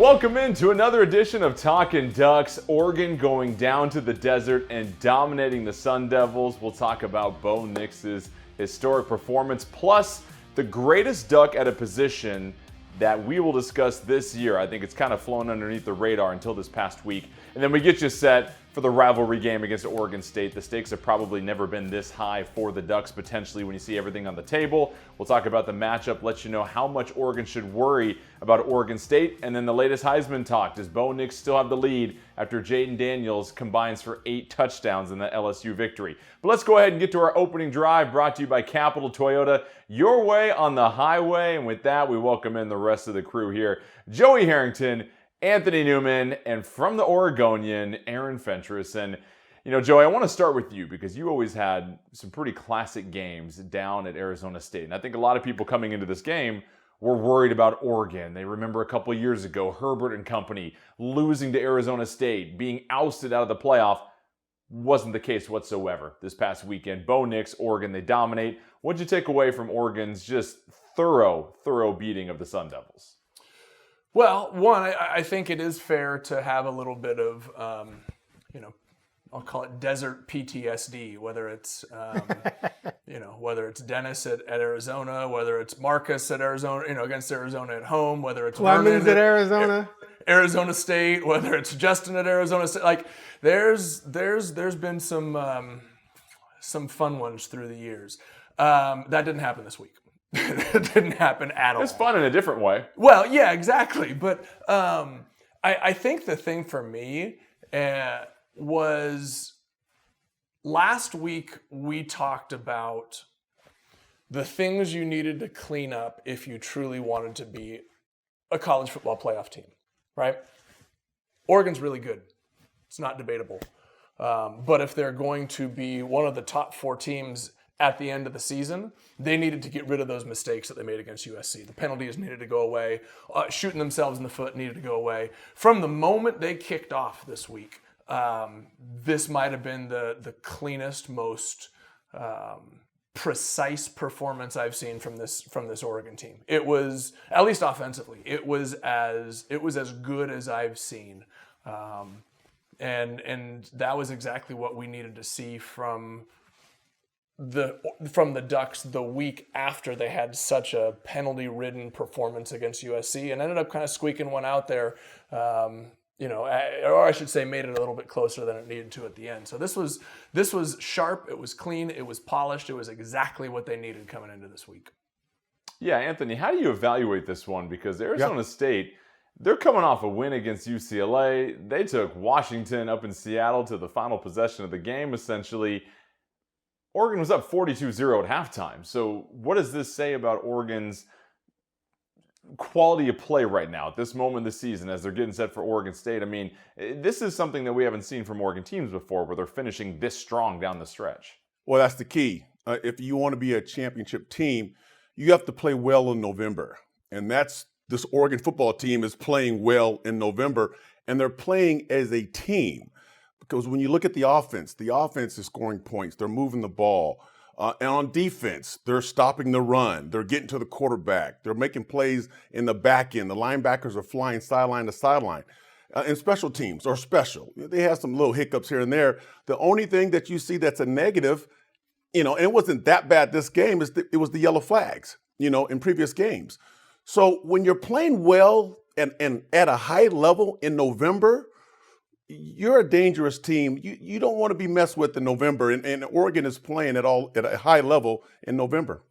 Welcome into another edition of Talkin Ducks. Oregon going down to the desert and dominating the Sun Devils. We'll talk about Bo Nix's historic performance, plus the greatest Duck at a position that we will discuss this year. I think it's kind of flown underneath the radar until this past week. And then we get you set for the rivalry game against Oregon State. The stakes have probably never been this high for the Ducks, potentially, when you see everything on the table. We'll talk about the matchup, let you know how much Oregon should worry about Oregon State. And then the latest Heisman talk. Does Bo Nix still have the lead after Jaden Daniels combines for 8 touchdowns in the LSU victory? But let's go ahead and get to our opening drive, brought to you by Capital Toyota, your way on the highway. And with that, we welcome in the rest of the crew here. Joey Harrington, Anthony Newman, and from the Oregonian, Aaron Fentress. And, you know, Joey, I want to start with you because you always had some pretty classic games down at Arizona State. And I think a lot of people coming into this game were worried about Oregon. They remember a couple years ago, Herbert and company losing to Arizona State, being ousted out of the playoff. Wasn't the case whatsoever this past weekend. Bo Nix, Oregon, they dominate. What'd you take away from Oregon's just thorough beating of the Sun Devils? Well, one, I think it is fair to have a little bit of, I'll call it desert PTSD, whether it's, whether it's Dennis at Arizona, whether it's Marcus at Arizona, against Arizona at home, whether it's Clemens at Arizona, Arizona State, whether it's Justin at Arizona State. Like, there's been some fun ones through the years. That didn't happen this week. It didn't happen at all. It's fun in a different way. Well, yeah, exactly. But I think the thing for me was last week we talked about the things you needed to clean up if you truly wanted to be a college football playoff team, right? Oregon's really good. It's not debatable. But if they're going to be one of the top 4 teams at the end of the season, they needed to get rid of those mistakes that they made against USC. The penalties needed to go away. Shooting themselves in the foot needed to go away. From the moment they kicked off this week, this might have been the cleanest, most precise performance I've seen from this Oregon team. It was, at least offensively, it was as good as I've seen. And that was exactly what we needed to see from the Ducks the week after they had such a penalty-ridden performance against USC and ended up kind of squeaking one out there, or I should say made it a little bit closer than it needed to at the end. So this was sharp, it was clean, it was polished, it was exactly what they needed coming into this week. Yeah, Anthony, how do you evaluate this one? Because Arizona State, they're coming off a win against UCLA. They took Washington up in Seattle to the final possession of the game, essentially. Oregon was up 42-0 at halftime. So what does this say about Oregon's quality of play right now at this moment in the season as they're getting set for Oregon State? I mean, this is something that we haven't seen from Oregon teams before where they're finishing this strong down the stretch. Well, that's the key. If you want to be a championship team, you have to play well in November. And this Oregon football team is playing well in November, and they're playing as a team. Because when you look at the offense is scoring points. They're moving the ball. And on defense, they're stopping the run. They're getting to the quarterback. They're making plays in the back end. The linebackers are flying sideline to sideline. And special teams are special. They have some little hiccups here and there. The only thing that you see that's a negative, and it wasn't that bad this game, it was the yellow flags, in previous games. So when you're playing well and at a high level in November, you're a dangerous team. You don't want to be messed with in November, and Oregon is playing at a high level in November.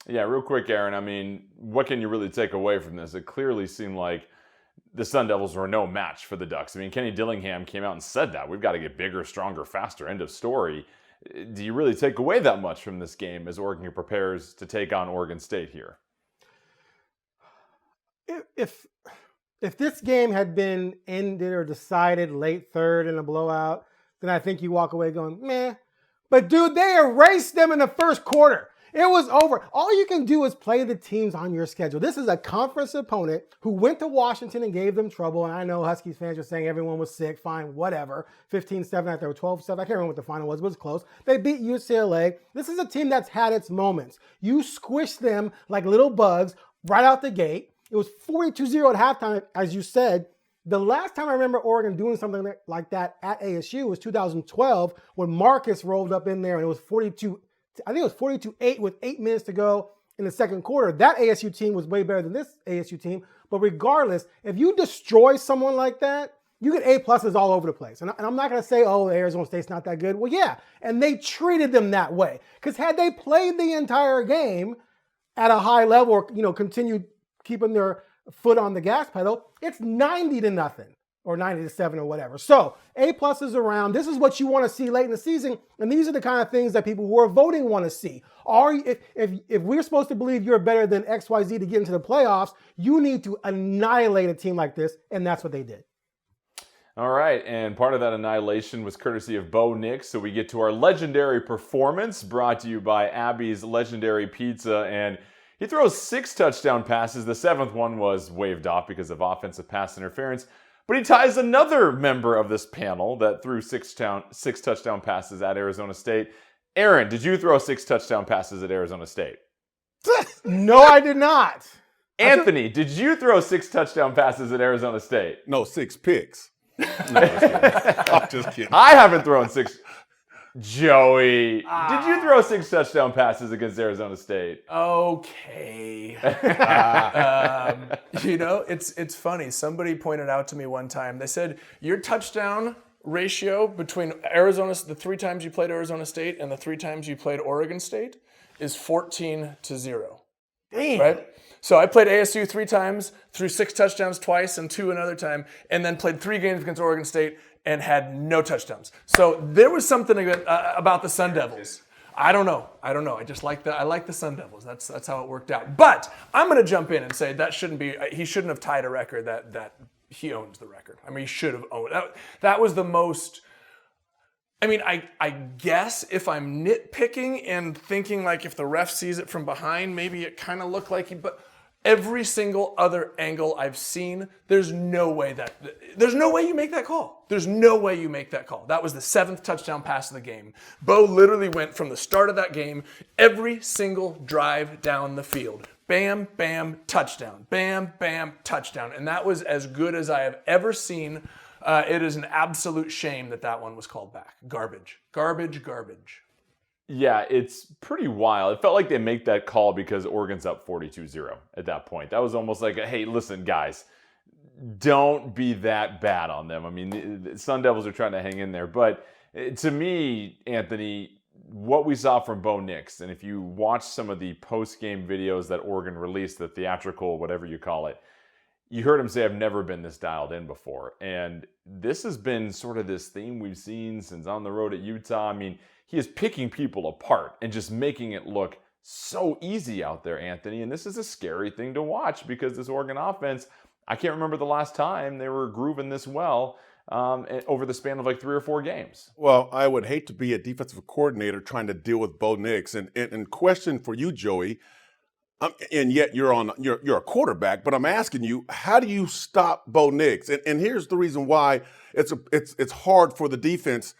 Yeah, real quick, Aaron. I mean, what can you really take away from this? It clearly seemed like the Sun Devils were no match for the Ducks. I mean, Kenny Dillingham came out and said that. We've got to get bigger, stronger, faster. End of story. Do you really take away that much from this game as Oregon prepares to take on Oregon State here? If this game had been ended or decided late third in a blowout, then I think you walk away going, meh. But dude, they erased them in the first quarter. It was over. All you can do is play the teams on your schedule. This is a conference opponent who went to Washington and gave them trouble. And I know Huskies fans are saying everyone was sick. Fine, whatever. 15-7 out there, 12-7. I can't remember what the final was, but it was close. They beat UCLA. This is a team that's had its moments. You squish them like little bugs right out the gate. It was 42-0 at halftime, as you said. The last time I remember Oregon doing something like that at ASU was 2012 when Marcus rolled up in there and it was 42. I think it was 42-8 with 8 minutes to go in the second quarter. That ASU team was way better than this ASU team. But regardless, if you destroy someone like that, you get A-pluses all over the place. And I'm not going to say, oh, Arizona State's not that good. Well, yeah, and they treated them that way. Because had they played the entire game at a high level or, continued keeping their foot on the gas pedal, it's 90-0 or 90-7 or whatever. So A-pluses around. This is what you want to see late in the season. And these are the kind of things that people who are voting want to see. If we're supposed to believe you're better than XYZ to get into the playoffs, you need to annihilate a team like this. And that's what they did. All right, and part of that annihilation was courtesy of Bo Nix, so we get to our legendary performance brought to you by Abby's Legendary Pizza, and he throws 6 touchdown passes. The 7th one was waved off because of offensive pass interference, but he ties another member of this panel that threw 6 touchdown passes at Arizona State. Aaron, did you throw 6 touchdown passes at Arizona State? No, I did not. Anthony, did you throw 6 touchdown passes at Arizona State? No, 6 picks. No, I'm just kidding. I haven't thrown 6. Joey, did you throw 6 touchdown passes against Arizona State? Okay. It's funny. Somebody pointed out to me one time, they said, your touchdown ratio between the 3 times you played Arizona State and the 3 times you played Oregon State is 14-0. Damn. Right? So I played ASU 3 times, threw 6 touchdowns twice and 2 another time, and then played 3 games against Oregon State and had no touchdowns. So there was something about the Sun Devils. I don't know. I like the Sun Devils. That's how it worked out. But I'm going to jump in and say he shouldn't have tied a record that he owns the record. I mean, he should have owned it. That was the most. I mean, I guess if I'm nitpicking and thinking like if the ref sees it from behind, maybe it kind of looked like but every single other angle I've seen, there's no way you make that call. There's no way you make that call. That was the 7th touchdown pass of the game. Bo literally went from the start of that game, every single drive down the field. Bam, bam, touchdown. Bam, bam, touchdown. And that was as good as I have ever seen. It is an absolute shame that one was called back. Garbage. Garbage, garbage. Yeah, it's pretty wild. It felt like they make that call because Oregon's up 42-0 at that point. That was almost like, hey, listen, guys, don't be that bad on them. I mean, the Sun Devils are trying to hang in there. But to me, Anthony, what we saw from Bo Nix, and if you watch some of the post-game videos that Oregon released, the theatrical, whatever you call it, you heard him say, I've never been this dialed in before. And this has been sort of this theme we've seen since on the road at Utah. I mean, he is picking people apart and just making it look so easy out there, Anthony. And this is a scary thing to watch because this Oregon offense, I can't remember the last time they were grooving this well over the span of like 3 or 4 games. Well, I would hate to be a defensive coordinator trying to deal with Bo Nix. And question for you, Joey, and yet you're a quarterback, but I'm asking you, how do you stop Bo Nix? And here's the reason why it's hard for the defense.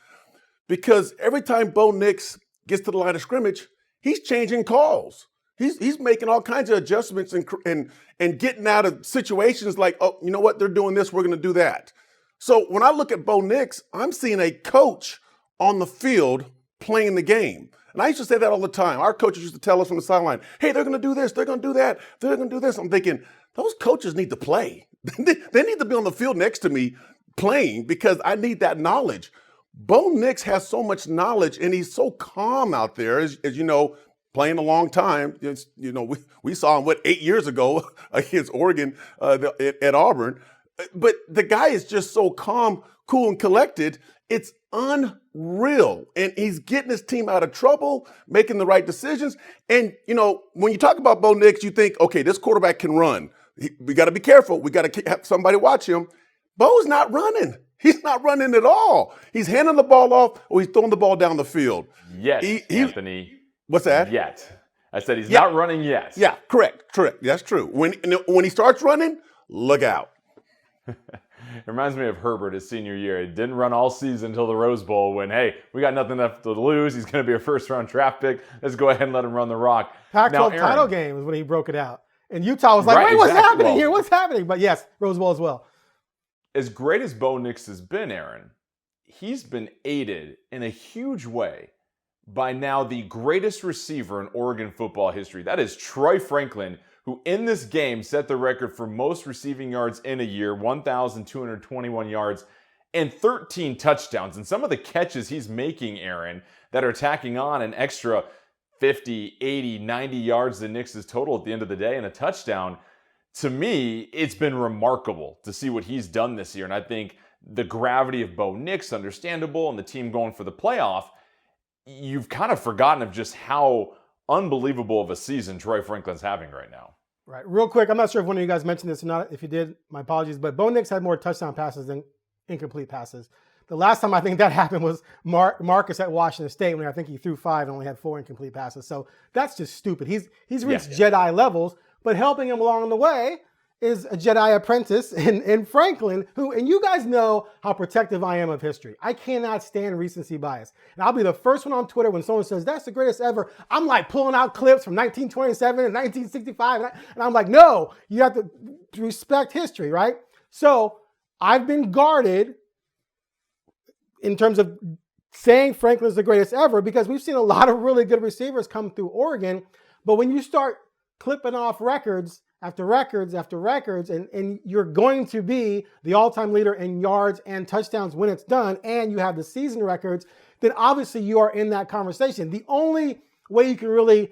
Because every time Bo Nix gets to the line of scrimmage, he's changing calls. He's making all kinds of adjustments and getting out of situations like, oh, you know what, they're doing this, we're going to do that. So when I look at Bo Nix, I'm seeing a coach on the field playing the game. And I used to say that all the time. Our coaches used to tell us from the sideline, hey, they're going to do this, they're going to do that, they're going to do this. I'm thinking, those coaches need to play. They need to be on the field next to me playing because I need that knowledge. Bo Nix has so much knowledge, and he's so calm out there, as you know, playing a long time. We saw him, 8 years ago against Oregon at Auburn. But the guy is just so calm, cool, and collected. It's unreal. And he's getting his team out of trouble, making the right decisions. And, when you talk about Bo Nix, you think, okay, this quarterback can run. We got to be careful. We got to have somebody watch him. Bo's not running. He's not running at all. He's handing the ball off or he's throwing the ball down the field. Yet, Anthony. What's that? Yet. I said he's not running yet. Yeah, correct. That's true. When he starts running, look out. It reminds me of Herbert his senior year. He didn't run all season until the Rose Bowl when, hey, we got nothing left to lose. He's going to be a first-round draft pick. Let's go ahead and let him run the rock. Pac-12 title game is when he broke it out. And Utah was like, Right, wait, what's exactly. happening Well, here? What's happening? But yes, Rose Bowl as well. As great as Bo Nix has been, Aaron, he's been aided in a huge way by now the greatest receiver in Oregon football history. That is Troy Franklin, who in this game set the record for most receiving yards in a year, 1,221 yards and 13 touchdowns. And some of the catches he's making, Aaron, that are tacking on an extra 50, 80, 90 yards to Nix's total at the end of the day and a touchdown. To me, it's been remarkable to see what he's done this year. And I think the gravity of Bo Nix, understandable, and the team going for the playoff, you've kind of forgotten of just how unbelievable of a season Troy Franklin's having right now. Right. Real quick, I'm not sure if one of you guys mentioned this or not. If you did, my apologies. But Bo Nix had more touchdown passes than incomplete passes. The last time I think that happened was Marcus at Washington State, when I think he threw 5 and only had 4 incomplete passes. So that's just stupid. He's reached Jedi levels, but helping him along the way is a Jedi apprentice in Franklin, who, and you guys know how protective I am of history. I cannot stand recency bias. And I'll be the first one on Twitter when someone says, that's the greatest ever. I'm like pulling out clips from 1927 and 1965. And I'm like, no, you have to respect history, right? So I've been guarded in terms of saying Franklin's the greatest ever, because we've seen a lot of really good receivers come through Oregon. But when you start clipping off records after records after records, and you're going to be the all-time leader in yards and touchdowns when it's done, and you have the season records, then obviously you are in that conversation. The only way you can really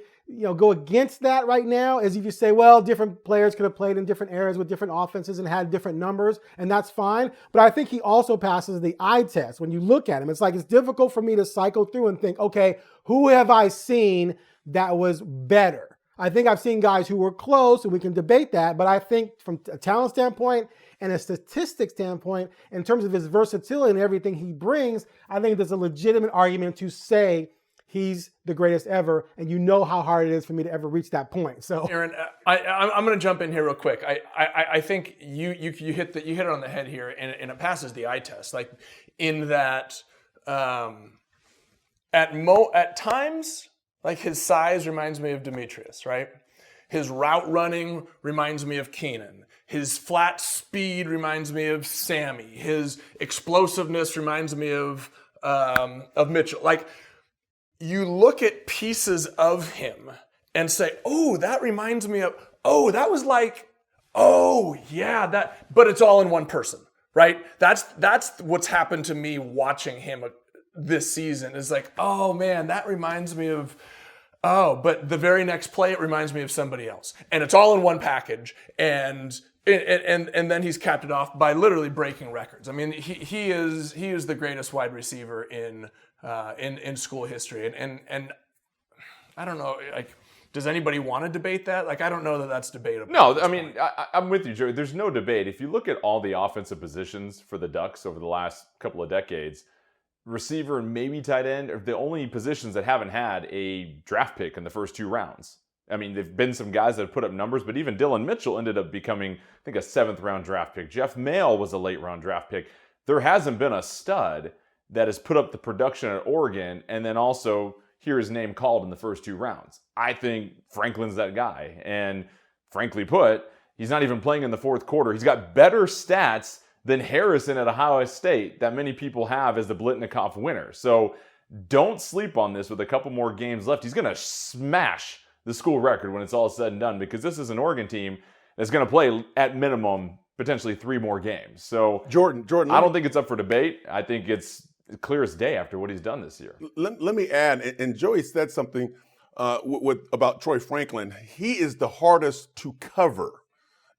go against that right now is if you say, well, different players could have played in different eras with different offenses and had different numbers, and that's fine. But I think he also passes the eye test. When you look at him, it's like it's difficult for me to cycle through and think, okay, who have I seen that was better? I think I've seen guys who were close, and we can debate that, but I think from a talent standpoint and a statistics standpoint, in terms of his versatility and everything he brings, I think there's a legitimate argument to say he's the greatest ever, and you know how hard it is for me to ever reach that point. So, Aaron, I'm going to jump in here real quick. I think you hit it on the head here, and it passes the eye test. Like in that, at times, like his size reminds me of Demetrius, right? His route running reminds me of Keenan. His flat speed reminds me of Sammy. His explosiveness reminds me of Mitchell. Like, you look at pieces of him and say, oh, that reminds me of, oh, that was like, oh, yeah, that, but it's all in one person, right? That's what's happened to me watching him this season. Is like, oh man, that reminds me of, oh, but the very next play, it reminds me of somebody else. And it's all in one package. And then he's capped it off by literally breaking records. I mean, he is the greatest wide receiver in school history. And I don't know, like, does anybody want to debate that? Like, I don't know that that's debatable. No, I mean, I'm with you, Joey. There's no debate. If you look at all the offensive positions for the Ducks over the last couple of decades, receiver and maybe tight end are the only positions that haven't had a draft pick in the first 2 rounds. I mean, there've been some guys that have put up numbers, but even Dylan Mitchell ended up becoming, I think, a 7th-round draft pick. Jeff Mayle was a late-round draft pick. There hasn't been a stud that has put up the production at Oregon and then also hear his name called in the first 2 rounds. I think Franklin's that guy. And frankly put, he's not even playing in the 4th quarter. He's got better stats than Harrison at Ohio State that many people have as the Blitnikoff winner. So don't sleep on this with a couple more games left. He's going to smash the school record when it's all said and done, because this is an Oregon team that's going to play at minimum potentially 3 more games. So Jordan, I don't think it's up for debate. I think it's clear as day after what he's done this year. Let me add, and Joey said something about Troy Franklin. He is the hardest to cover,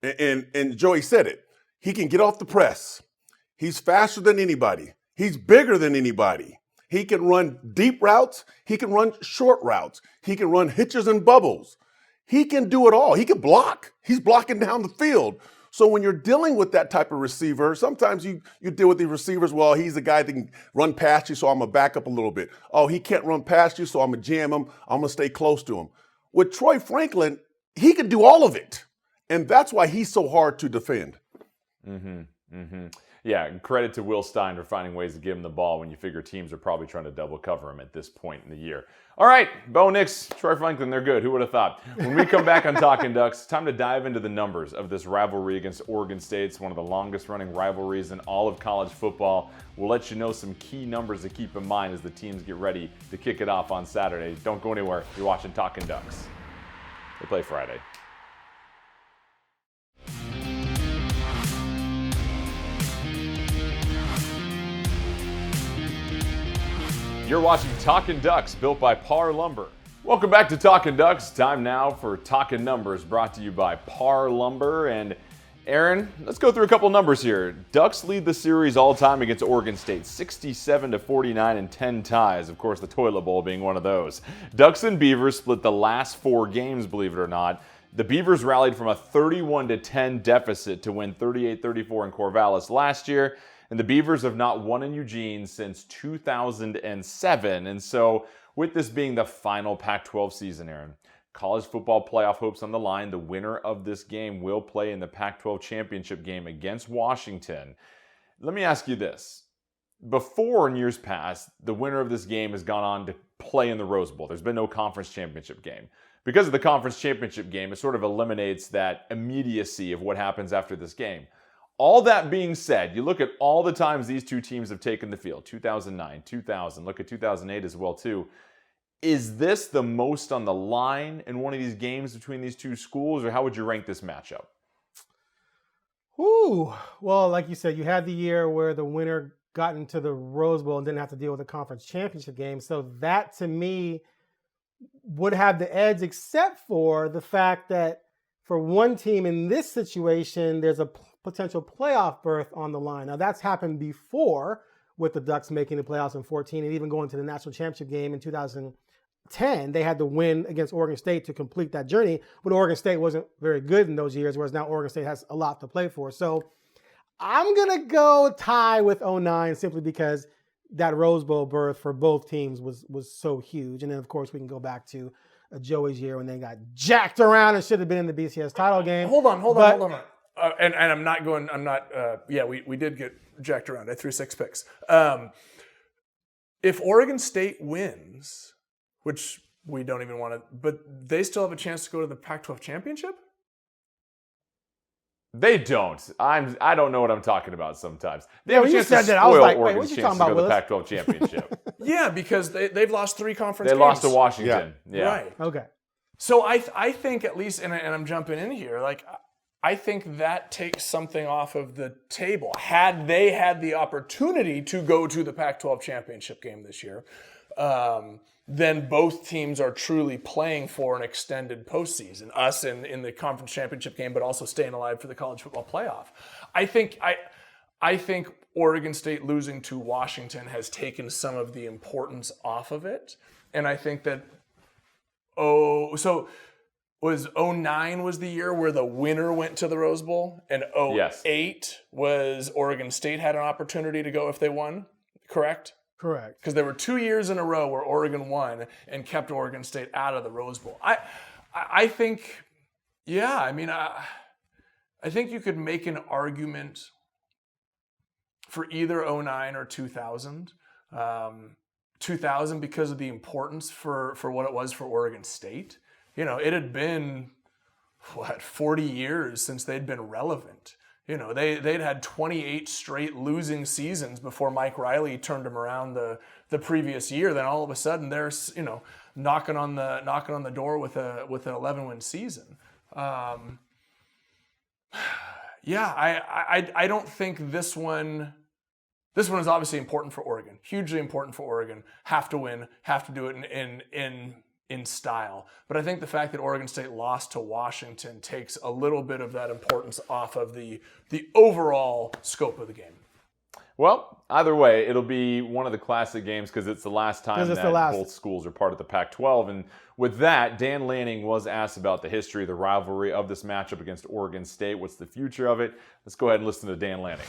and Joey said it. He can get off the press. He's faster than anybody. He's bigger than anybody. He can run deep routes. He can run short routes. He can run hitches and bubbles. He can do it all. He can block. He's blocking down the field. So when you're dealing with that type of receiver, sometimes you deal with the receivers, well, he's the guy that can run past you, so I'm going to back up a little bit. Oh, he can't run past you, so I'm going to jam him. I'm going to stay close to him. With Troy Franklin, he can do all of it. And that's why he's so hard to defend. yeah, credit to Will Stein for finding ways to give him the ball when you figure teams are probably trying to double cover him at this point in the year. All right, Bo Nix, Troy Franklin, they're good. Who would have thought? When we come back on Talkin Ducks, it's time to dive into the numbers of this rivalry against Oregon State. It's one of the longest running rivalries in all of college football. We'll let you know some key numbers to keep in mind as the teams get ready to kick it off on Saturday. Don't go anywhere. You're watching Talkin Ducks. They play Friday. You're watching Talkin Ducks, built by Par Lumber. Welcome back to Talkin Ducks. Time now for Talkin Numbers, brought to you by Par Lumber. And Aaron, let's go through a couple numbers here. Ducks lead the series all time against Oregon State, 67-49 and 10 ties. Of course, the Toilet Bowl being one of those. Ducks and Beavers split the last 4 games, believe it or not. The Beavers rallied from a 31-10 deficit to win 38-34 in Corvallis last year. And the Beavers have not won in Eugene since 2007. And so, with this being the final Pac-12 season, Aaron, college football playoff hopes on the line. The winner of this game will play in the Pac-12 championship game against Washington. Let me ask you this. Before, in years past, the winner of this game has gone on to play in the Rose Bowl. There's been no conference championship game. Because of the conference championship game, it sort of eliminates that immediacy of what happens after this game. All that being said, you look at all the times these two teams have taken the field, 2009, 2000, look at 2008 as well too. Is this the most on the line in one of these games between these two schools, or how would you rank this matchup? Ooh, well, like you said, you had the year where the winner got into the Rose Bowl and didn't have to deal with the conference championship game. So that, to me, would have the edge, except for the fact that for one team in this situation, there's a potential playoff berth on the line. Now, that's happened before with the Ducks making the playoffs in 2014 and even going to the national championship game in 2010. They had to win against Oregon State to complete that journey, but Oregon State wasn't very good in those years, whereas now Oregon State has a lot to play for. So I'm going to go tie with 2009 simply because that Rose Bowl berth for both teams was so huge. And then, of course, we can go back to Joey's year when they got jacked around and should have been in the BCS title game. Hold on. And we did get jacked around. I threw 6 picks. If Oregon State wins, which we don't even want to, but they still have a chance to go to the Pac-12 championship? They don't. I don't know what I'm talking about sometimes. They have a you chance said to that, I was spoil like, wait, Oregon's what you chance talking to go to about, the Pac-12 championship. Yeah, because they've lost 3 conference They games. lost to Washington. Yeah. Right. Okay. So I think at least, and I'm jumping in here, like I think that takes something off of the table. Had they had the opportunity to go to the Pac-12 championship game this year, then both teams are truly playing for an extended postseason. Us in the conference championship game, but also staying alive for the college football playoff. I think Oregon State losing to Washington has taken some of the importance off of it, and I think that was 2009 was the year where the winner went to the Rose Bowl, and 2008 was Oregon State had an opportunity to go if they won, correct? Correct. Because there were 2 years in a row where Oregon won and kept Oregon State out of the Rose Bowl. I think, yeah, I mean, I think you could make an argument for either 2009 or 2000. 2000 because of the importance for what it was for Oregon State. You know, it had been, 40 years since they'd been relevant. You know, they'd had 28 straight losing seasons before Mike Riley turned them around the previous year. Then all of a sudden they're, knocking on the door with an 11-win season. I don't think this one is obviously important for Oregon. Hugely important for Oregon. Have to win. Have to do it in style. But I think the fact that Oregon State lost to Washington takes a little bit of that importance off of the overall scope of the game. Well, either way, it'll be one of the classic games because it's the last time that both schools are part of the Pac-12. And with that, Dan Lanning was asked about the history, the rivalry of this matchup against Oregon State. What's the future of it? Let's go ahead and listen to Dan Lanning.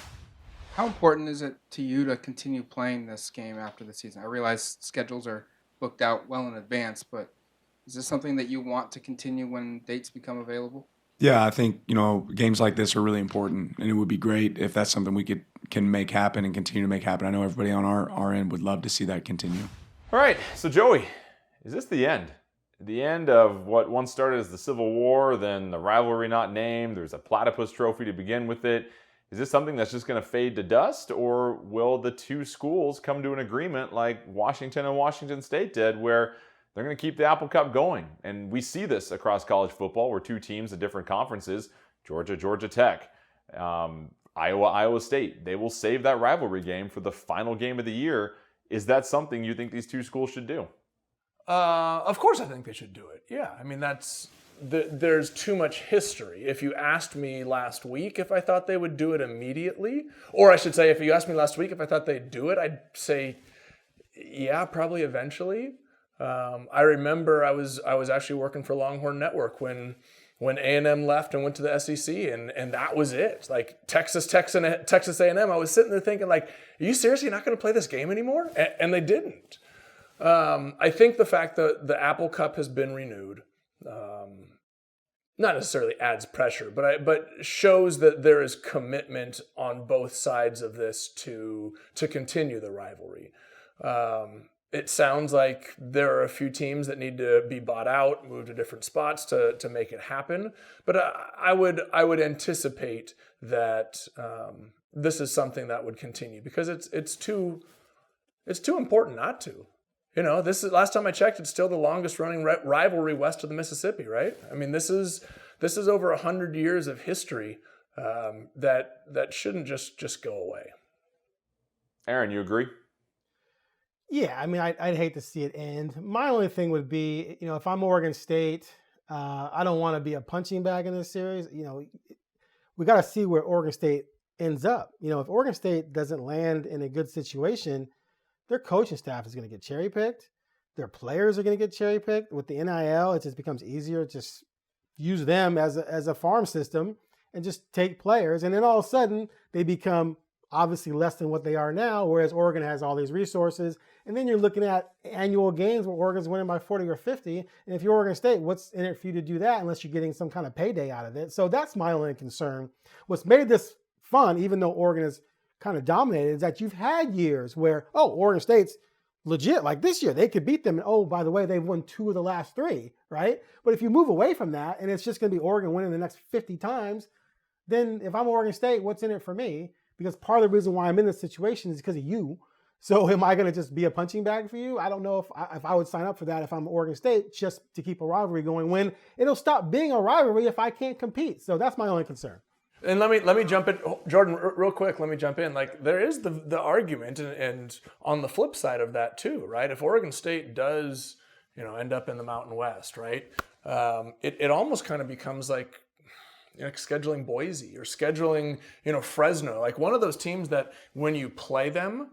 How important is it to you to continue playing this game after the season? I realize schedules are booked out well in advance, but is this something that you want to continue when dates become available? Yeah, I think, games like this are really important, and it would be great if that's something we could can make happen and continue to make happen. I know everybody on our end would love to see that continue. All right, so Joey, is this the end? The end of what once started as the Civil War, then the rivalry not named, there's a platypus trophy to begin with it. Is this something that's just going to fade to dust, or will the two schools come to an agreement like Washington and Washington State did, where they're going to keep the Apple Cup going? And we see this across college football where two teams at different conferences, Georgia, Georgia Tech, Iowa, Iowa State, they will save that rivalry game for the final game of the year. Is that something you think these two schools should do? Of course I think they should do it. Yeah, I mean, there's too much history. If you asked me last week if I thought they would do it immediately, or I should say if you asked me last week if I thought they'd do it, I'd say, yeah, probably eventually. I remember I was actually working for Longhorn Network when A&M left and went to the SEC, and that was it. Like Texas A&M, I was sitting there thinking, like, are you seriously not going to play this game anymore? And they didn't. I think the fact that the Apple Cup has been renewed, not necessarily adds pressure, but shows that there is commitment on both sides of this to continue the rivalry. It sounds like there are a few teams that need to be bought out, moved to different spots to make it happen. But I would anticipate that this is something that would continue because it's too important not to. You know, this is last time I checked, it's still the longest running rivalry west of the Mississippi, right? I mean, this is over 100 years of history that shouldn't just go away. Aaron, you agree? Yeah, I mean, I'd hate to see it end. My only thing would be, you know, if I'm Oregon State, I don't want to be a punching bag in this series. You know, we got to see where Oregon State ends up. You know, if Oregon State doesn't land in a good situation, their coaching staff is going to get cherry picked. Their players are going to get cherry picked. With the NIL, it just becomes easier to just use them as a farm system and just take players. And then all of a sudden, they become obviously less than what they are now, whereas Oregon has all these resources. And then you're looking at annual games where Oregon's winning by 40 or 50. And if you're Oregon State, what's in it for you to do that unless you're getting some kind of payday out of it? So that's my only concern. What's made this fun, even though Oregon is kind of dominated, is that you've had years where, Oregon State's legit. Like this year, they could beat them. And by the way, they've won 2 of the last 3, right? But if you move away from that and it's just going to be Oregon winning the next 50 times, then if I'm Oregon State, what's in it for me? Because part of the reason why I'm in this situation is because of you. So am I going to just be a punching bag for you? I don't know if I would sign up for that if I'm Oregon State, just to keep a rivalry going, when it'll stop being a rivalry if I can't compete. So that's my only concern. And let me jump in, Jordan, real quick. Let me jump in. Like there is the argument, and on the flip side of that too, right? If Oregon State does, end up in the Mountain West, right? It almost kind of becomes like scheduling Boise or scheduling, Fresno, like one of those teams that when you play them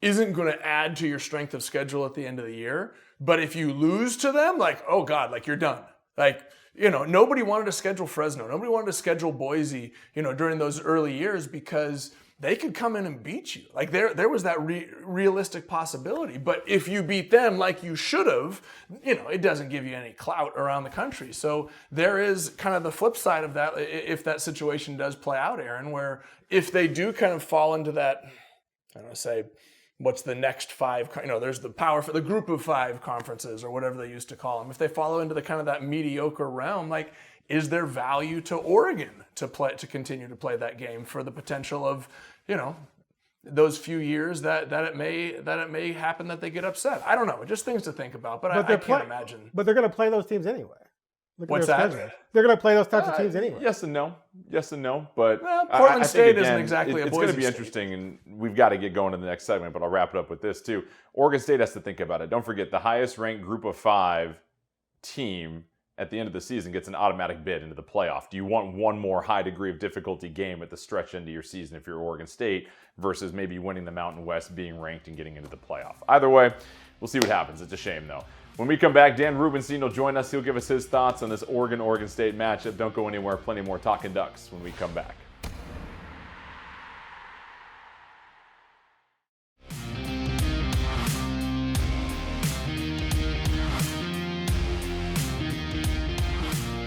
isn't going to add to your strength of schedule at the end of the year. But if you lose to them, like, oh God, like you're done. Like, nobody wanted to schedule Fresno. Nobody wanted to schedule Boise, during those early years because they could come in and beat you. Like there was that realistic possibility. But if you beat them like you should have, it doesn't give you any clout around the country. So there is kind of the flip side of that if that situation does play out, Aaron, where if they do kind of fall into that, I don't know, say, what's the next 5, there's the power for the group of 5 conferences or whatever they used to call them. If they follow into the kind of that mediocre realm, like, is there value to Oregon to continue to play that game for the potential of, those few years that it may happen that they get upset? I don't know. Just things to think about, but I can't imagine. But they're going to play those teams anyway. What's that? They're going to play those types of teams anyway. Yes and no. But Portland State again, isn't exactly a Boise It's going to be State. Interesting, and we've got to get going to the next segment, but I'll wrap it up with this too. Oregon State has to think about it. Don't forget, the highest ranked group of 5 team at the end of the season gets an automatic bid into the playoff. Do you want one more high degree of difficulty game at the stretch end of your season if you're Oregon State versus maybe winning the Mountain West, being ranked, and getting into the playoff? Either way, we'll see what happens. It's a shame, though. When we come back, Dan Rubenstein will join us. He'll give us his thoughts on this Oregon State matchup. Don't go anywhere. Plenty more Talkin Ducks when we come back.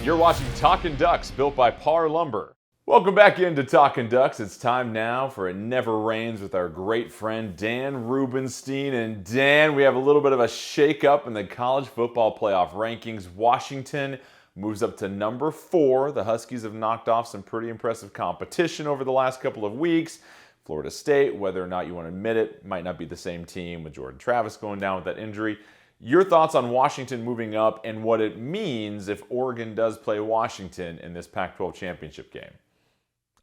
You're watching Talkin Ducks, built by Par Lumber. Welcome back into Talkin Ducks. It's time now for It Never Rains with our great friend Dan Rubenstein. And Dan, we have a little bit of a shake-up in the college football playoff rankings. Washington moves up to number 4. The Huskies have knocked off some pretty impressive competition over the last couple of weeks. Florida State, whether or not you want to admit it, might not be the same team with Jordan Travis going down with that injury. Your thoughts on Washington moving up and what it means if Oregon does play Washington in this Pac-12 championship game?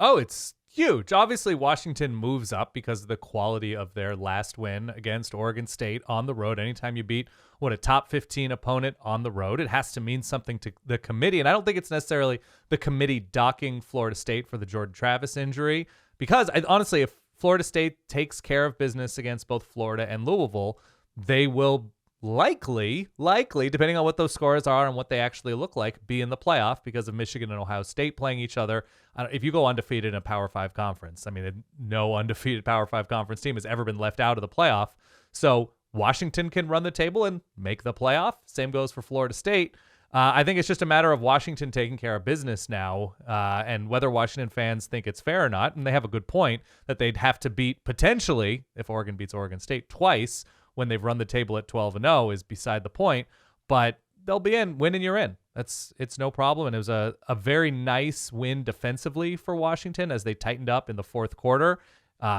Oh, it's huge. Obviously, Washington moves up because of the quality of their last win against Oregon State on the road. Anytime you beat a top 15 opponent on the road, it has to mean something to the committee. And I don't think it's necessarily the committee docking Florida State for the Jordan Travis injury, because honestly, if Florida State takes care of business against both Florida and Louisville, they will likely, depending on what those scores are and what they actually look like, be in the playoff because of Michigan and Ohio State playing each other. If you go undefeated in a Power 5 conference, I mean, no undefeated Power 5 conference team has ever been left out of the playoff. So Washington can run the table and make the playoff. Same goes for Florida State. I think it's just a matter of Washington taking care of business now, and whether Washington fans think it's fair or not. And they have a good point that they'd have to beat, potentially, if Oregon beats Oregon State twice, when they've run the table at 12-0 is beside the point, but they'll be in. Win and you're in. It's no problem. And it was a very nice win defensively for Washington as they tightened up in the fourth quarter.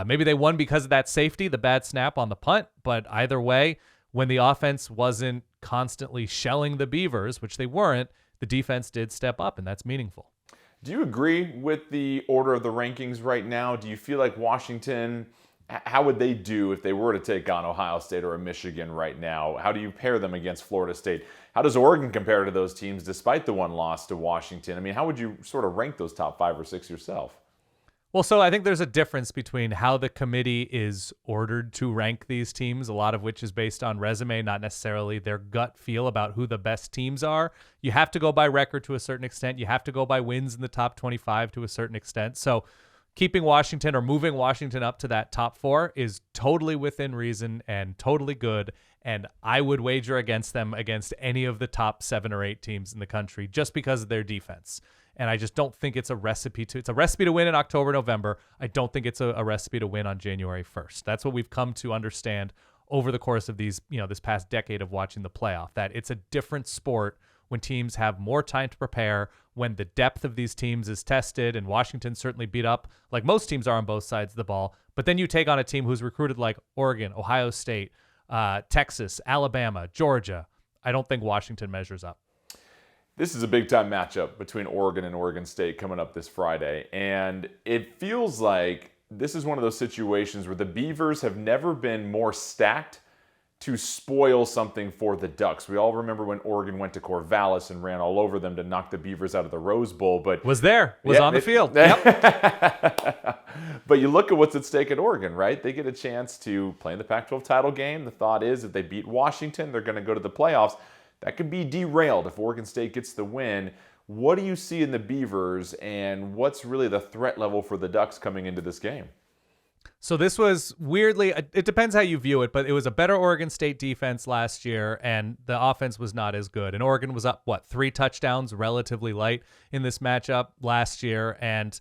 Maybe they won because of that safety, the bad snap on the punt, but either way, when the offense wasn't constantly shelling the Beavers, which they weren't, the defense did step up, and that's meaningful. Do you agree with the order of the rankings right now? Do you feel like Washington, how would they do if they were to take on Ohio State or a Michigan right now? How do you pair them against Florida State? How does Oregon compare to those teams despite the one loss to Washington? I mean, how would you sort of rank those top 5 or 6 yourself? Well, so I think there's a difference between how the committee is ordered to rank these teams, a lot of which is based on resume, not necessarily their gut feel about who the best teams are. You have to go by record to a certain extent. You have to go by wins in the top 25 to a certain extent. So keeping Washington or moving Washington up to that top 4 is totally within reason and totally good. And I would wager against them against any of the top 7 or 8 teams in the country just because of their defense. And I just don't think it's a recipe to win in October, November. I don't think it's a recipe to win on January 1st. That's what we've come to understand over the course of this past decade of watching the playoff, that it's a different sport when teams have more time to prepare, when the depth of these teams is tested, and Washington certainly beat up like most teams are on both sides of the ball. But then you take on a team who's recruited like Oregon, Ohio State, Texas, Alabama, Georgia. I don't think Washington measures up. This is a big-time matchup between Oregon and Oregon State coming up this Friday, and it feels like this is one of those situations where the Beavers have never been more stacked to spoil something for the Ducks. We all remember when Oregon went to Corvallis and ran all over them to knock the Beavers out of the Rose Bowl, but was on the field. Yep. But you look at what's at stake at Oregon, right? They get a chance to play in the Pac-12 title game. The thought is if they beat Washington, they're going to go to the playoffs. That could be derailed if Oregon State gets the win. What do you see in the Beavers, and what's really the threat level for the Ducks coming into this game? So this was weirdly, it depends how you view it, but it was a better Oregon State defense last year, and the offense was not as good. And Oregon was up, 3 touchdowns, relatively light in this matchup last year. And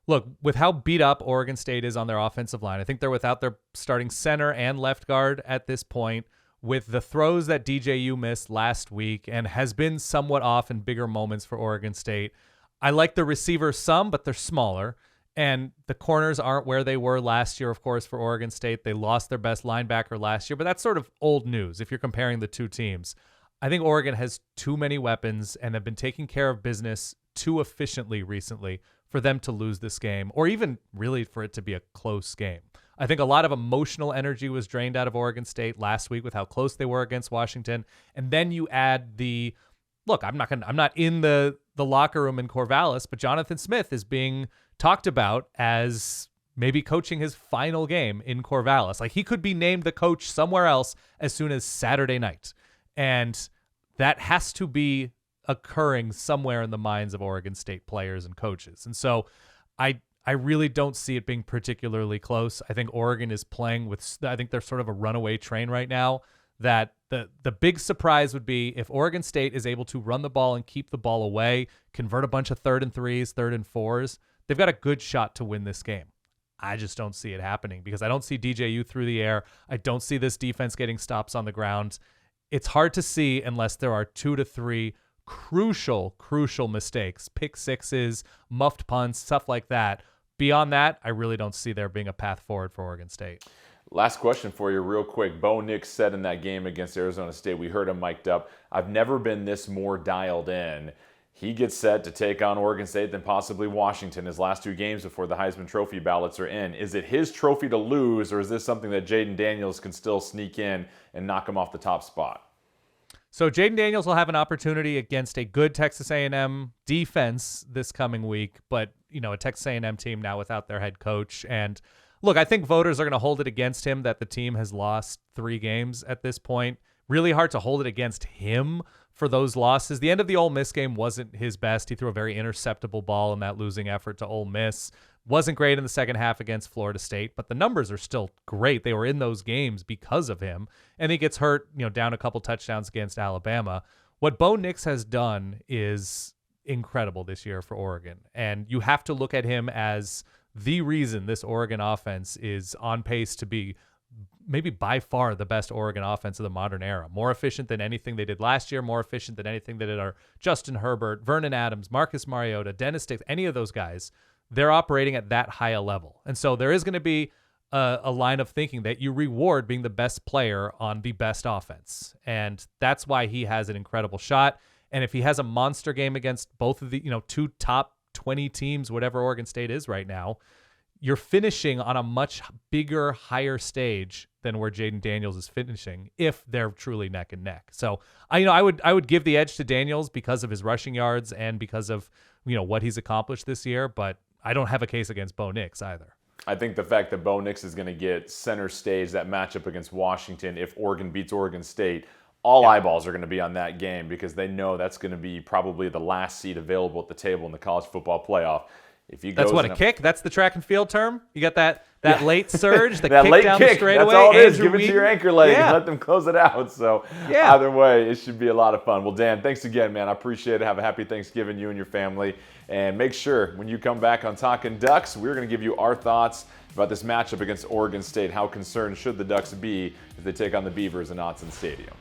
look, with how beat up Oregon State is on their offensive line, I think they're without their starting center and left guard at this point. With the throws that DJU missed last week and has been somewhat off in bigger moments for Oregon State, I like the receivers some, but they're smaller. And the corners aren't where they were last year, of course, for Oregon State. They lost their best linebacker last year, but that's sort of old news if you're comparing the two teams. I think Oregon has too many weapons and have been taking care of business too efficiently recently for them to lose this game, or even really for it to be a close game. I think a lot of emotional energy was drained out of Oregon State last week with how close they were against Washington. And then you add I'm not in the locker room in Corvallis, but Jonathan Smith is being talked about as maybe coaching his final game in Corvallis. Like, he could be named the coach somewhere else as soon as Saturday night. And that has to be occurring somewhere in the minds of Oregon State players and coaches. And so I really don't see it being particularly close. I think Oregon is playing I think they're sort of a runaway train right now, that the big surprise would be if Oregon State is able to run the ball and keep the ball away, convert a bunch of 3rd and 3s, 3rd and 4s. they've got a good shot to win this game. I just don't see it happening because I don't see DJU through the air. I don't see this defense getting stops on the ground. It's hard to see unless there are 2 to 3 crucial mistakes, pick sixes, muffed punts, stuff like that. Beyond that, I really don't see there being a path forward for Oregon State. Last question for you real quick. Bo Nix said in that game against Arizona State, we heard him mic'd up, I've never been this more dialed in. He gets set to take on Oregon State, then possibly Washington, his last 2 games before the Heisman Trophy ballots are in. Is it his trophy to lose, or is this something that Jaden Daniels can still sneak in and knock him off the top spot? So Jaden Daniels will have an opportunity against a good Texas A&M defense this coming week, but a Texas A&M team now without their head coach. And look, I think voters are going to hold it against him that the team has lost 3 games at this point. Really hard to hold it against him for those losses. The end of the Ole Miss game wasn't his best. He threw a very interceptable ball in that losing effort to Ole Miss. Wasn't great in the second half against Florida State, but the numbers are still great. They were in those games because of him. And he gets hurt, down a couple touchdowns against Alabama. What Bo Nix has done is incredible this year for Oregon. And you have to look at him as the reason this Oregon offense is on pace to be maybe by far the best Oregon offense of the modern era. More efficient than anything they did last year, more efficient than anything they did are Justin Herbert, Vernon Adams, Marcus Mariota, Dennis Dix, any of those guys. They're operating at that high a level. And so there is going to be a line of thinking that you reward being the best player on the best offense. And that's why he has an incredible shot. And if he has a monster game against both of the, 2 top 20 teams, whatever Oregon State is right now, you're finishing on a much bigger, higher stage than where Jaden Daniels is finishing if they're truly neck and neck. So I would give the edge to Daniels because of his rushing yards and because of, what he's accomplished this year, but I don't have a case against Bo Nix either. I think the fact that Bo Nix is going to get center stage, that matchup against Washington, if Oregon beats Oregon State, all eyeballs are going to be on that game because they know that's going to be probably the last seat available at the table in the college football playoff. If you That's what a kick. That's the track and field term. You got that late surge, the that kick late down kick. the straightaway. That's all it is. Andrew Give it to your Wheaton. anchor leg and let them close it out. So Yeah. either way, it should be a lot of fun. Well, Dan, thanks again, man. I appreciate it. Have a happy Thanksgiving, you and your family. And make sure when you come back on Talkin Ducks, we're going to give you our thoughts about this matchup against Oregon State. How concerned should the Ducks be if they take on the Beavers in Autzen Stadium?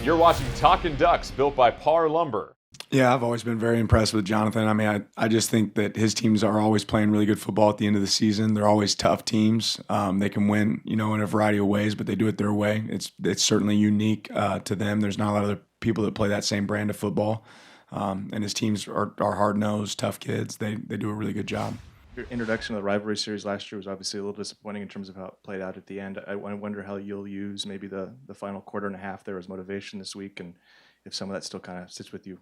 You're watching Talkin Ducks, built by Par Lumber. Yeah, I've always been very impressed with Jonathan. I mean, I just think that his teams are always playing really good football at the end of the season. They're always tough teams. They can win, in a variety of ways, but they do it their way. It's certainly unique to them. There's not a lot of other people that play that same brand of football. And his teams are hard-nosed, tough kids. They do a really good job. Your introduction to the Rivalry Series last year was obviously a little disappointing in terms of how it played out at the end. I wonder how you'll use maybe the final quarter and a half there as motivation this week, and if some of that still kind of sits with you.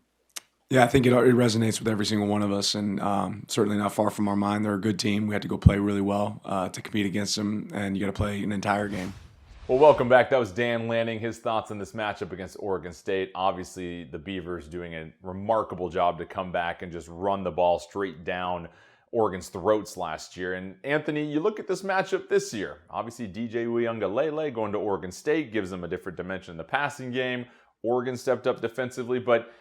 Yeah, I think it resonates with every single one of us, and certainly not far from our mind. They're a good team. We had to go play really well to compete against them, and you got to play an entire game. Well, welcome back. That was Dan Lanning. His thoughts on this matchup against Oregon State. Obviously, the Beavers doing a remarkable job to come back and just run the ball straight down Oregon's throats last year. And Anthony, you look at this matchup this year. Obviously, DJ Uyunglele going to Oregon State gives them a different dimension in the passing game. Oregon stepped up defensively, but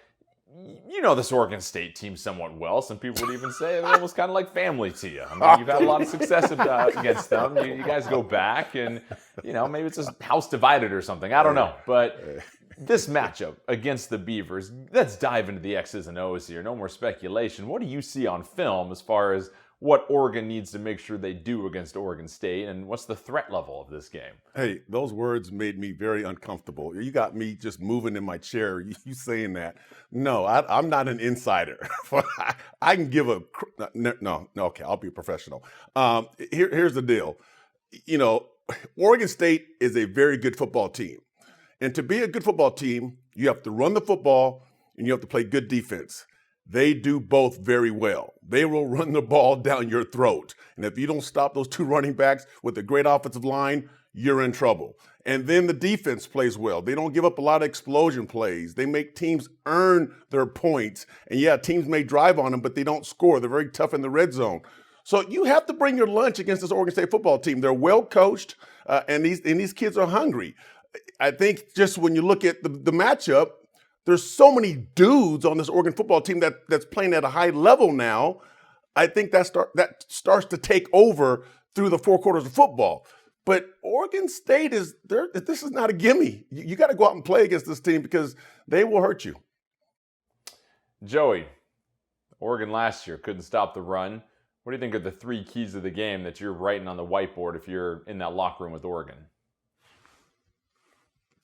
you know this Oregon State team somewhat well. Some people would even say they're almost kind of like family to you. I mean, you've had a lot of success against them. You guys go back and, maybe it's a house divided or something. I don't know. But this matchup against the Beavers, let's dive into the X's and O's here. No more speculation. What do you see on film as far as what Oregon needs to make sure they do against Oregon State, and what's the threat level of this game? Hey, those words made me very uncomfortable. You got me just moving in my chair, you saying that. No, I'm not an insider. I can give a – no, okay, I'll be a professional. Here's the deal. Oregon State is a very good football team. And to be a good football team, you have to run the football and you have to play good defense. They do both very well. They will run the ball down your throat. And if you don't stop those 2 running backs with a great offensive line, you're in trouble. And then the defense plays well. They don't give up a lot of explosion plays. They make teams earn their points. And yeah, teams may drive on them, but they don't score. They're very tough in the red zone. So you have to bring your lunch against this Oregon State football team. They're well coached, and these kids are hungry. I think just when you look at the matchup, there's so many dudes on this Oregon football team that's playing at a high level now. I think that starts to take over through the 4 quarters of football. But Oregon State this is not a gimme. You got to go out and play against this team because they will hurt you. Joey, Oregon last year couldn't stop the run. What do you think are the 3 keys of the game that you're writing on the whiteboard if you're in that locker room with Oregon?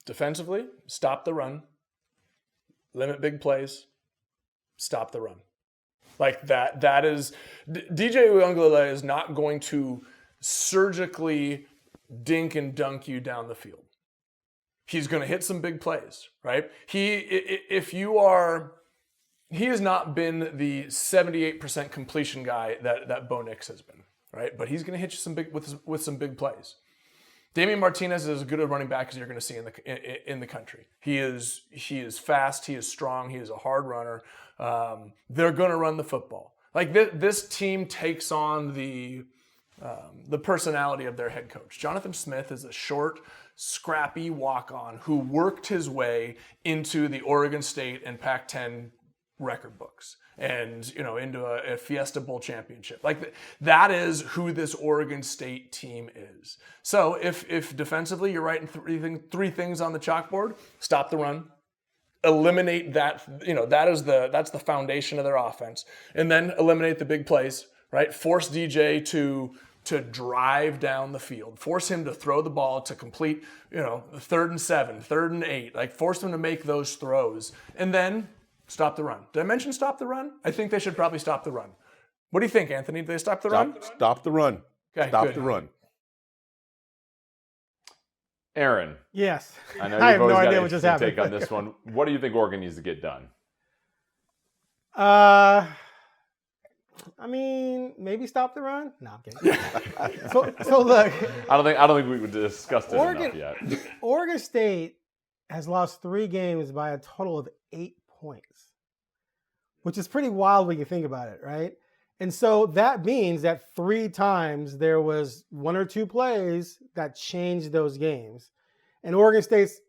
Defensively, stop the run, limit big plays, stop the run. Like that is, DJ Uiagalelei is not going to surgically dink and dunk you down the field. He's going to hit some big plays, right? He has not been the 78% completion guy that Bo Nix has been, right? But he's going to hit you with some big plays. Damian Martinez is as good a running back as you're going to see in the country. He is fast. He is strong. He is a hard runner. They're going to run the football. Like this team takes on the personality of their head coach. Jonathan Smith is a short, scrappy walk-on who worked his way into the Oregon State and Pac-10 record books and into a Fiesta Bowl championship. Like that is who this Oregon State team is. So if defensively you're writing three things on the chalkboard, stop the run, eliminate that, that's the foundation of their offense, and then eliminate the big plays, right? Force DJ to drive down the field, force him to throw the ball to complete, 3rd and 7, 3rd and 8, like force him to make those throws, and then stop the run. Did I mention stop the run? I think they should probably stop the run. What do you think, Anthony? Did they stop the run? Stop the run. Okay, stop good. the run. Aaron. Yes. I know I you've have no always idea got what just an happened. take on this one. What do you think Oregon needs to get done? I mean, maybe stop the run. No, I'm kidding. so look. I don't think we've discussed it enough yet. Oregon State has lost 3 games by a total of 8 points, which is pretty wild when you think about it, right? And so that means that 3 times there was 1 or 2 plays that changed those games. And Oregon State's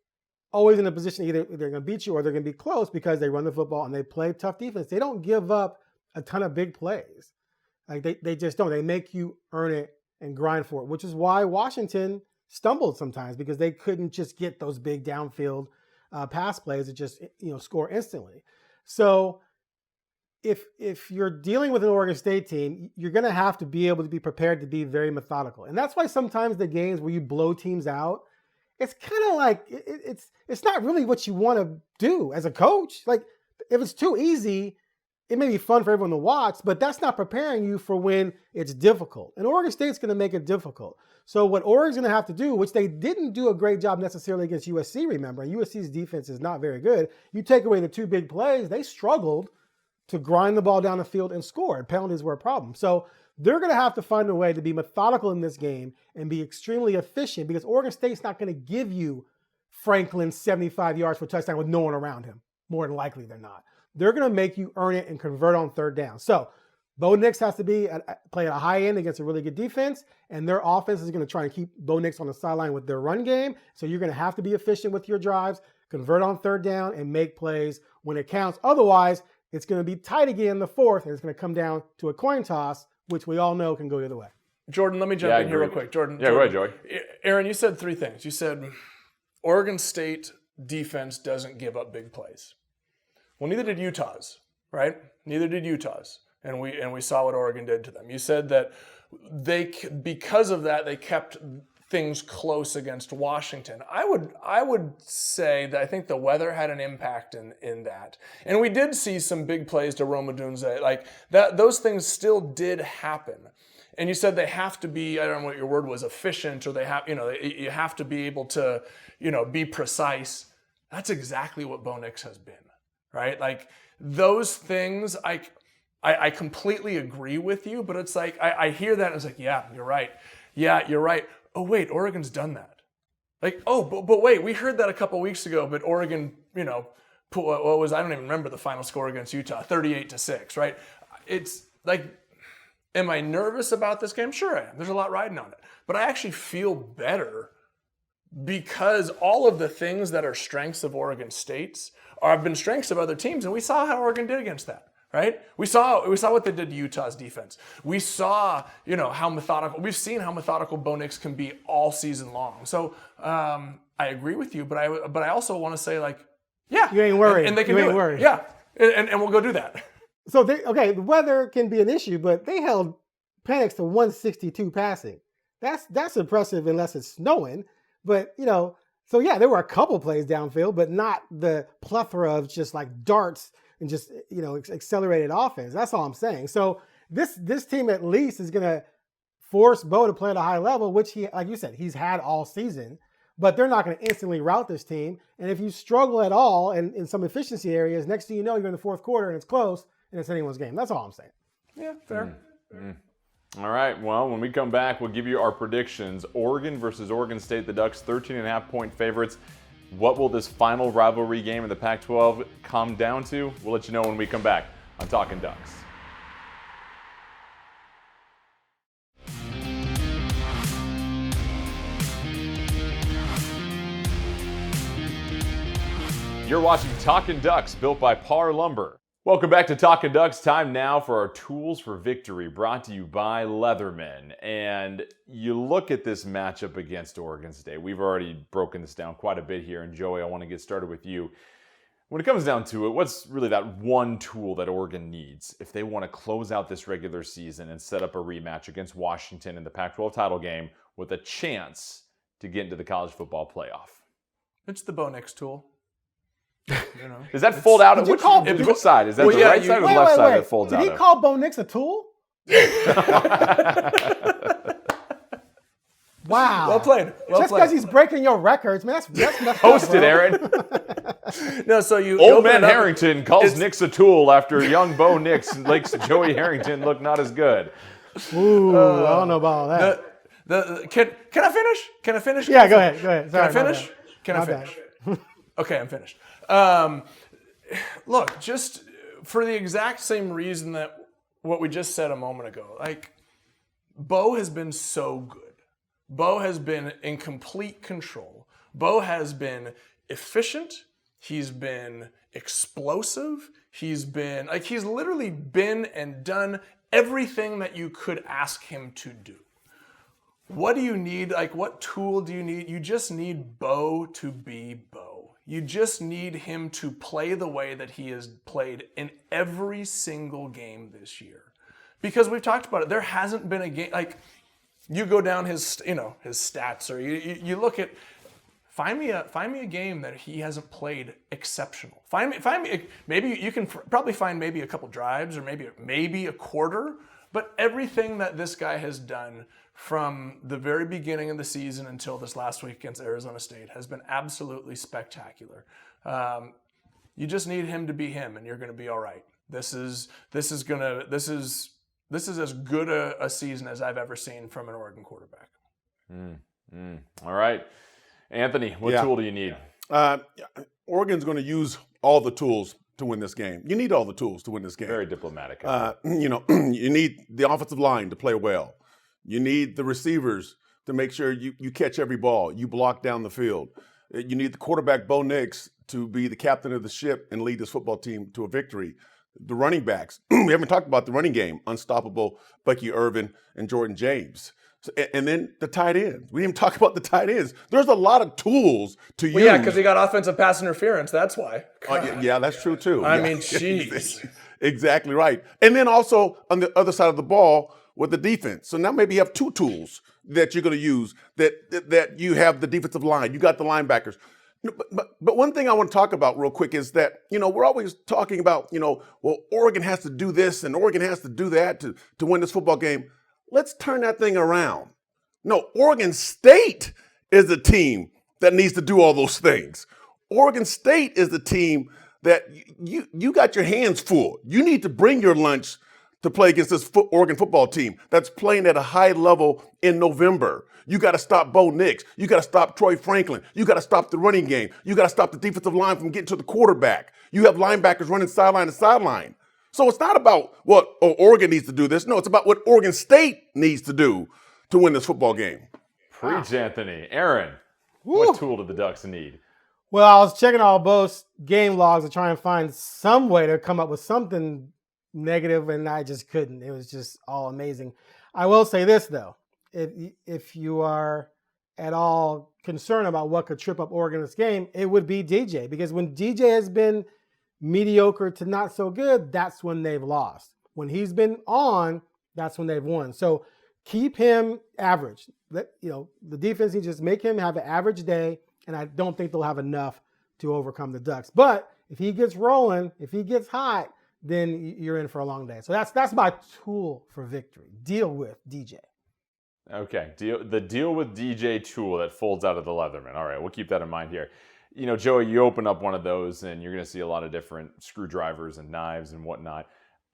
always in a position either they're going to beat you or they're going to be close because they run the football and they play tough defense. They don't give up a ton of big plays. Like they just don't. They make you earn it and grind for it, which is why Washington stumbled sometimes because they couldn't just get those big downfield pass plays that just score instantly. So if you're dealing with an Oregon State team, you're going to have to be able to be prepared to be very methodical. And that's why sometimes the games where you blow teams out, it's kind of like it's not really what you want to do as a coach. Like if it's too easy, it may be fun for everyone to watch, but that's not preparing you for when it's difficult. And Oregon State's going to make it difficult. So what Oregon's going to have to do, which they didn't do a great job necessarily against USC, remember, and USC's defense is not very good. You take away the 2 big plays, they struggled to grind the ball down the field and score, and penalties were a problem. So they're going to have to find a way to be methodical in this game and be extremely efficient because Oregon State's not going to give you Franklin 75 yards for a touchdown with no one around him. More than likely they're not. They're going to make you earn it and convert on 3rd down. So Bo Nix has to play at a high end against a really good defense, and their offense is going to try and keep Bo Nix on the sideline with their run game. So you're going to have to be efficient with your drives, convert on 3rd down, and make plays when it counts. Otherwise, it's going to be tight again in the 4th, and it's going to come down to a coin toss, which we all know can go either way. Jordan, let me jump in here real quick. Jordan. Yeah, go ahead, Joey. Aaron, you said 3 things. You said Oregon State defense doesn't give up big plays. Well, neither did Utah's, right? Neither did Utah's. And we saw what Oregon did to them. You said that because of that, they kept things close against Washington. I would say that I think the weather had an impact in that. And we did see some big plays to Rome Odunze. Like that, those things still did happen. And you said they have to be, I don't know what your word was, efficient, or they have, you have to be able to, be precise. That's exactly what Bo Nix has been, right? Like those things, I completely agree with you, but it's like, I hear that and it's like, yeah, you're right. Yeah, you're right. Oh, wait, Oregon's done that. Like, oh, but wait, we heard that a couple weeks ago, but Oregon, put what was, I don't even remember the final score against Utah, 38-6, right? It's like, Am I nervous about this game? Sure I am. There's a lot riding on it. But I actually feel better because all of the things that are strengths of Oregon State's have been strengths of other teams, and we saw how Oregon did against that. Right? We saw what they did to Utah's defense. We saw, how methodical. We've seen how methodical Bo Nix can be all season long. So I agree with you, but I also want to say, like, yeah, You ain't worried. and they can You do ain't it. worried. Yeah, and we'll go do that. So, the weather can be an issue, but they held Penix to 162 passing. That's impressive unless it's snowing. But, so yeah, there were a couple plays downfield, but not the plethora of just like darts and just, accelerated offense. That's all I'm saying. So this team at least is going to force Bo to play at a high level, which he, like you said, he's had all season. But they're not going to instantly rout this team. And if you struggle at all and in some efficiency areas, next thing you know, you're in the fourth quarter and it's close and it's anyone's game. That's all I'm saying. Yeah, fair. All right, well, when we come back, we'll give you our predictions. Oregon versus Oregon State, the Ducks 13.5-point favorites. What will this final rivalry game in the Pac-12 come down to? We'll let you know when we come back on Talkin Ducks. You're watching Talkin Ducks, built by Par Lumber. Welcome back to Talkin Ducks. Time now for our Tools for Victory, brought to you by Leatherman. And you look at this matchup against Oregon State. We've already broken this down quite a bit here. And Joey, I want to get started with you. When it comes down to it, what's really that one tool that Oregon needs if they want to close out this regular season and set up a rematch against Washington in the Pac-12 title game with a chance to get into the college football playoff? It's the Bo Nix tool. Does that fold out? Did you Which side? Is that Well, the yeah, right side or the Wait, left wait, side wait. that folds Did out? he of? call Bo Nix a tool? Wow. Well played. Well Just played. because he's breaking your records, man, that's messed up, Post it, bro. Aaron. No, so you Old open man it up- Harrington calls it's- Nix a tool after young Bo Nix makes Joey Harrington look not as good. Ooh, I don't know about all that. Can I finish? Can I finish? Yeah, go ahead. Sorry, Can I my finish? bad. Can I My finish? bad. Okay, I'm finished. Look, just for the exact same reason that what we just said a moment ago, like, Bo has been so good. Bo has been in complete control. Bo has been efficient. He's been explosive. He's literally been and done everything that you could ask him to do. What do you need? Like, what tool do you need? You just need Bo to be Bo. You just need him to play the way that he has played in every single game this year. Because we've talked about it. There hasn't been a game, like, you go down his stats, or you look at, find me a game that he hasn't played exceptional. Find me, maybe you can probably find maybe a couple drives or maybe a quarter, but everything that this guy has done from the very beginning of the season until this last week against Arizona State has been absolutely spectacular. You just need him to be him, and you're going to be all right. This is as good a season as I've ever seen from an Oregon quarterback. All right. Anthony, what tool do you need? Oregon's going to use all the tools to win this game. You need all the tools to win this game. Very diplomatic. You need the offensive line to play well. You need the receivers to make sure you catch every ball, you block down the field. You need the quarterback, Bo Nix, to be the captain of the ship and lead this football team to a victory. The running backs, we haven't talked about the running game, unstoppable Bucky Irvin and Jordan James. And then the tight ends. We didn't talk about the tight ends. There's a lot of tools to use. Well, yeah, because he got offensive pass interference. That's why. Yeah, that's true too. I Yeah. mean, jeez. Exactly right. And then also on the other side of the ball with the defense. So now maybe you have two tools that you're going to use. That you have the defensive line. You got the linebackers. But one thing I want to talk about real quick is that, we're always talking about, well, Oregon has to do this and Oregon has to do that to win this football game. Let's turn that thing around. No, Oregon State is the team that needs to do all those things. Oregon State is the team that you got your hands full. You need to bring your lunch to play against this Oregon football team that's playing at a high level in November. You got to stop Bo Nix. You got to stop Troy Franklin. You got to stop the running game. You got to stop the defensive line from getting to the quarterback. You have linebackers running sideline to sideline. So it's not about what Oregon needs to do this. No, it's about what Oregon State needs to do to win this football game. Preach, Anthony. Aaron, Woo. what tool do the Ducks need? Well, I was checking all both game logs to try and find some way to come up with something negative, and I just couldn't. It was just all amazing. I will say this, though. If you are at all concerned about what could trip up Oregon in this game, it would be DJ. Because when DJ has been mediocre to not so good, that's when they've lost. When he's been on, that's when they've won. So keep him average. The defense needs to just make him have an average day, and I don't think they'll have enough to overcome the Ducks. But if he gets rolling, if he gets hot, then you're in for a long day. So that's my tool for victory. Deal with DJ. Okay, the deal with DJ tool that folds out of the Leatherman. All right, we'll keep that in mind here. Joey, you open up one of those and you're going to see a lot of different screwdrivers and knives and whatnot.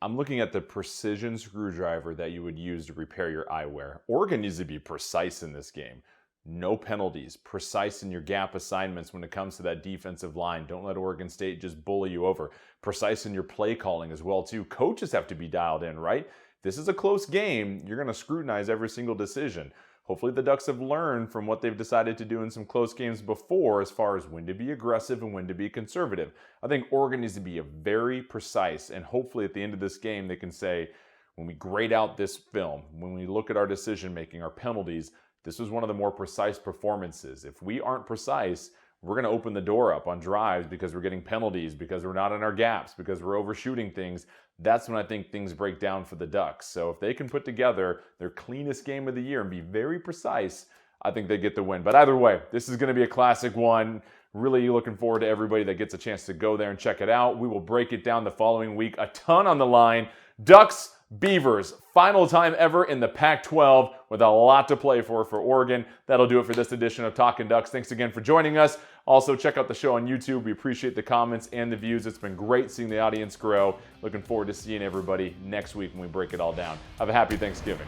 I'm looking at the precision screwdriver that you would use to repair your eyewear. Oregon needs to be precise in this game. No penalties, precise in your gap assignments when it comes to that defensive line. Don't let Oregon State just bully you over. Precise in your play calling as well, too. Coaches have to be dialed in, right? This is a close game. You're going to scrutinize every single decision. Hopefully the Ducks have learned from what they've decided to do in some close games before as far as when to be aggressive and when to be conservative. I think Oregon needs to be very precise, and hopefully at the end of this game they can say, when we grade out this film, when we look at our decision making, our penalties, this was one of the more precise performances. If we aren't precise, we're going to open the door up on drives because we're getting penalties, because we're not in our gaps, because we're overshooting things. That's when I think things break down for the Ducks. So if they can put together their cleanest game of the year and be very precise, I think they get the win. But either way, this is going to be a classic one. Really looking forward to everybody that gets a chance to go there and check it out. We will break it down the following week. A ton on the line. Ducks, Beavers, final time ever in the Pac-12 with a lot to play for Oregon. That'll do it for this edition of Talkin Ducks. Thanks again for joining us. Also, check out the show on YouTube. We appreciate the comments and the views. It's been great seeing the audience grow. Looking forward to seeing everybody next week when we break it all down. Have a happy Thanksgiving.